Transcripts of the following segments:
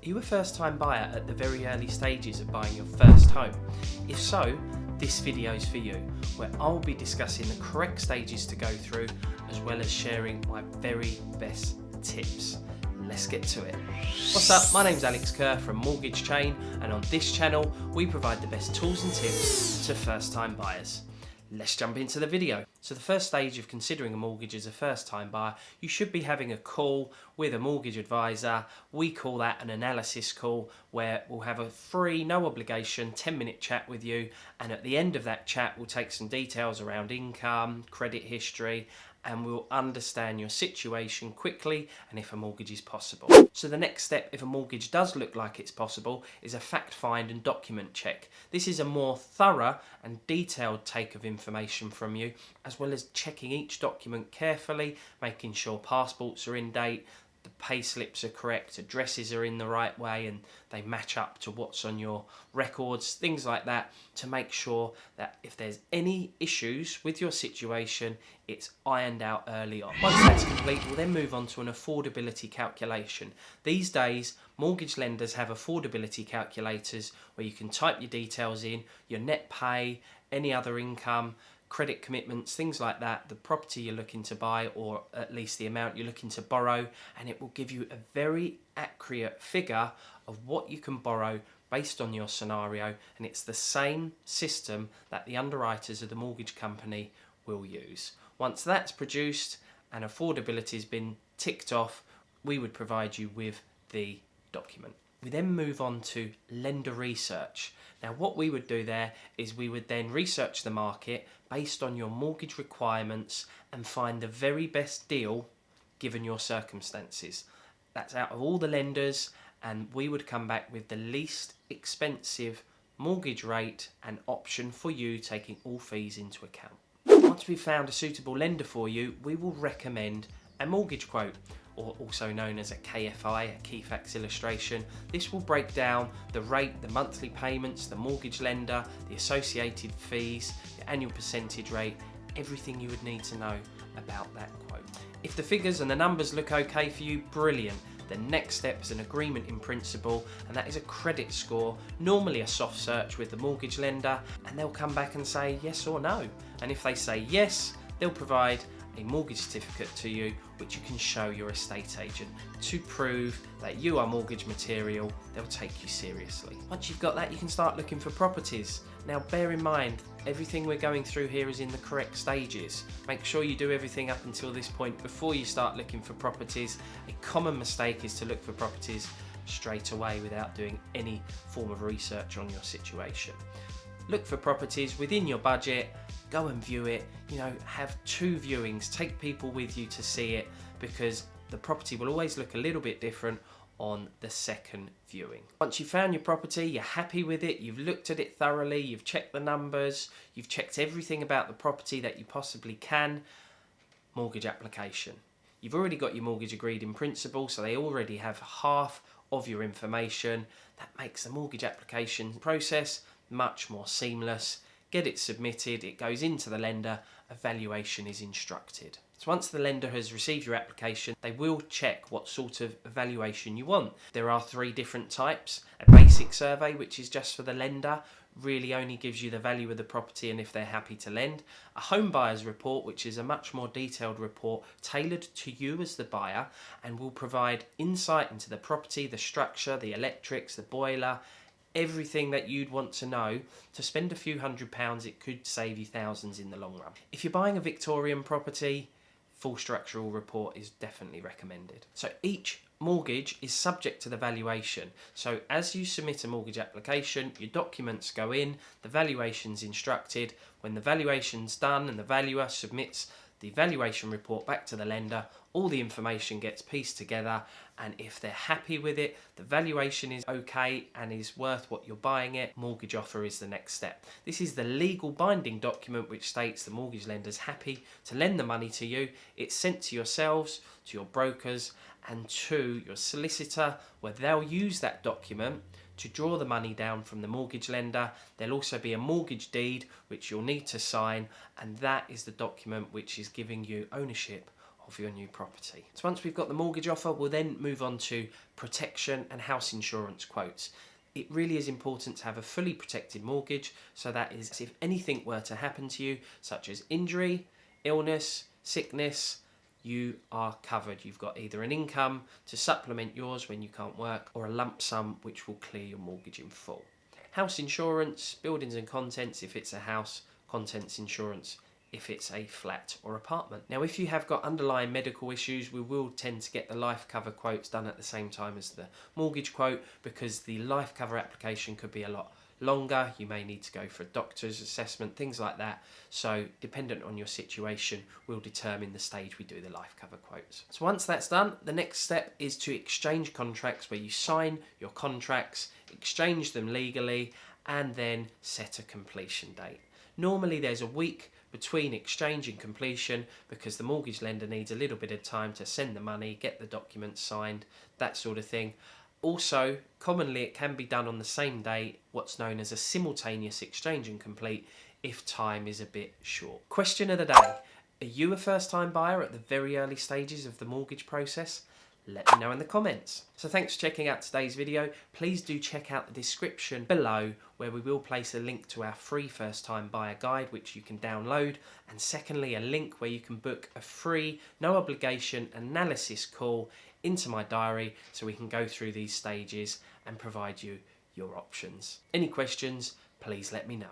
Are you a first-time buyer at the very early stages of buying your first home? If so, this video is for you, where I'll be discussing the correct stages to go through, as well as sharing my very best tips. Let's get to it. What's up? My name's Alex Kerr from Mortgage Chain, and on this channel, we provide the best tools and tips to first-time buyers. Let's jump into the video. So the first stage of considering a mortgage as a first-time buyer, you should be having a call with a mortgage advisor. We call that an analysis call, where we'll have a free, no obligation, 10-minute chat with you. And at the end of that chat, we'll take some details around income, credit history, and we'll understand your situation quickly and if a mortgage is possible. So the next step, if a mortgage does look like it's possible, is a fact find and document check. This is a more thorough and detailed take of information from you, as well as checking each document carefully, making sure passports are in date, the pay slips are correct, addresses are in the right way and they match up to what's on your records, things like that, to make sure that if there's any issues with your situation, it's ironed out early on. Once that's complete, we'll then move on to an affordability calculation. These days, mortgage lenders have affordability calculators where you can type your details in, your net pay, any other income, credit commitments, things like that, the property you're looking to buy, or at least the amount you're looking to borrow, and it will give you a very accurate figure of what you can borrow based on your scenario, and it's the same system that the underwriters of the mortgage company will use. Once that's produced and affordability has been ticked off, we would provide you with the document. We then move on to lender research. Now what we would do there is we would then research the market based on your mortgage requirements and find the very best deal given your circumstances. That's out of all the lenders, and we would come back with the least expensive mortgage rate and option for you, taking all fees into account. Once we've found a suitable lender for you, we will recommend a mortgage quote, or also known as a KFI, a key facts illustration. This will break down the rate, the monthly payments, the mortgage lender, the associated fees, the annual percentage rate, everything you would need to know about that quote. If the figures and the numbers look okay for you, brilliant. The next step is an agreement in principle, and that is a credit score, normally a soft search with the mortgage lender, and they'll come back and say yes or no. And if they say yes, they'll provide a mortgage certificate to you, which you can show your estate agent to prove that you are mortgage material. They'll take you seriously. Once you've got that, you can start looking for properties. Now bear in mind, everything we're going through here is in the correct stages. Make sure you do everything up until this point before you start looking for properties. A common mistake is to look for properties straight away without doing any form of research on your situation. Look for properties within your budget, go and view it, have 2 viewings, take people with you to see it, because the property will always look a little bit different on the second viewing. Once you've found your property, you're happy with it, you've looked at it thoroughly, you've checked the numbers, you've checked everything about the property that you possibly can, mortgage application. You've already got your mortgage agreed in principle, so they already have half of your information. That makes the mortgage application process much more seamless. Get it submitted, it goes into the lender, a valuation is instructed. So once the lender has received your application, they will check what sort of evaluation you want. There are 3 different types. A basic survey, which is just for the lender, really only gives you the value of the property and if they're happy to lend. A home buyer's report, which is a much more detailed report tailored to you as the buyer, and will provide insight into the property, the structure, the electrics, the boiler, everything that you'd want to know. To spend a few £100s, it could save you thousands in the long run. If you're buying a Victorian property, full structural report is definitely recommended. So each mortgage is subject to the valuation. So as you submit a mortgage application, your documents go in, the valuation's instructed. When the valuation's done and the valuer submits the valuation report back to the lender, all the information gets pieced together, and if they're happy with it, the valuation is okay and is worth what you're buying it, mortgage offer is the next step. This is the legal binding document which states the mortgage lender's happy to lend the money to you. It's sent to yourselves, to your brokers, and to your solicitor, where they'll use that document to draw the money down from the mortgage lender. There'll also be a mortgage deed which you'll need to sign, and that is the document which is giving you ownership of your new property. So once we've got the mortgage offer, we'll then move on to protection and house insurance quotes. It really is important to have a fully protected mortgage, so that is if anything were to happen to you, such as injury, illness, sickness, you are covered. You've got either an income to supplement yours when you can't work, or a lump sum which will clear your mortgage in full. House insurance, buildings and contents if it's a house, contents insurance if it's a flat or apartment. Now, if you have got underlying medical issues, we will tend to get the life cover quotes done at the same time as the mortgage quote, because the life cover application could be a lot longer. You may need to go for a doctor's assessment, things like that. So dependent on your situation will determine the stage we do the life cover quotes. So once that's done, the next step is to exchange contracts, where you sign your contracts, exchange them legally, and then set a completion date. Normally there's a week between exchange and completion, because the mortgage lender needs a little bit of time to send the money, get the documents signed, that sort of thing. Also, commonly it can be done on the same day, what's known as a simultaneous exchange and complete, if time is a bit short. Question of the day: are you a first-time buyer at the very early stages of the mortgage process? Let me know in the comments. So thanks for checking out today's video. Please do check out the description below, where we will place a link to our free first-time buyer guide, which you can download, and secondly a link where you can book a free, no obligation analysis call into my diary, so we can go through these stages and provide you your options. Any questions, please let me know.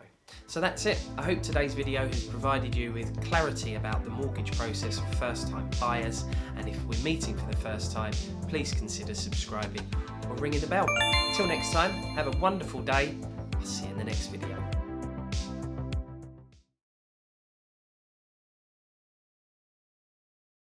So that's it. I hope today's video has provided you with clarity about the mortgage process for first-time buyers, and if we're meeting for the first time, please consider subscribing or ringing the bell. Until next time, have a wonderful day. I'll see you in the next video.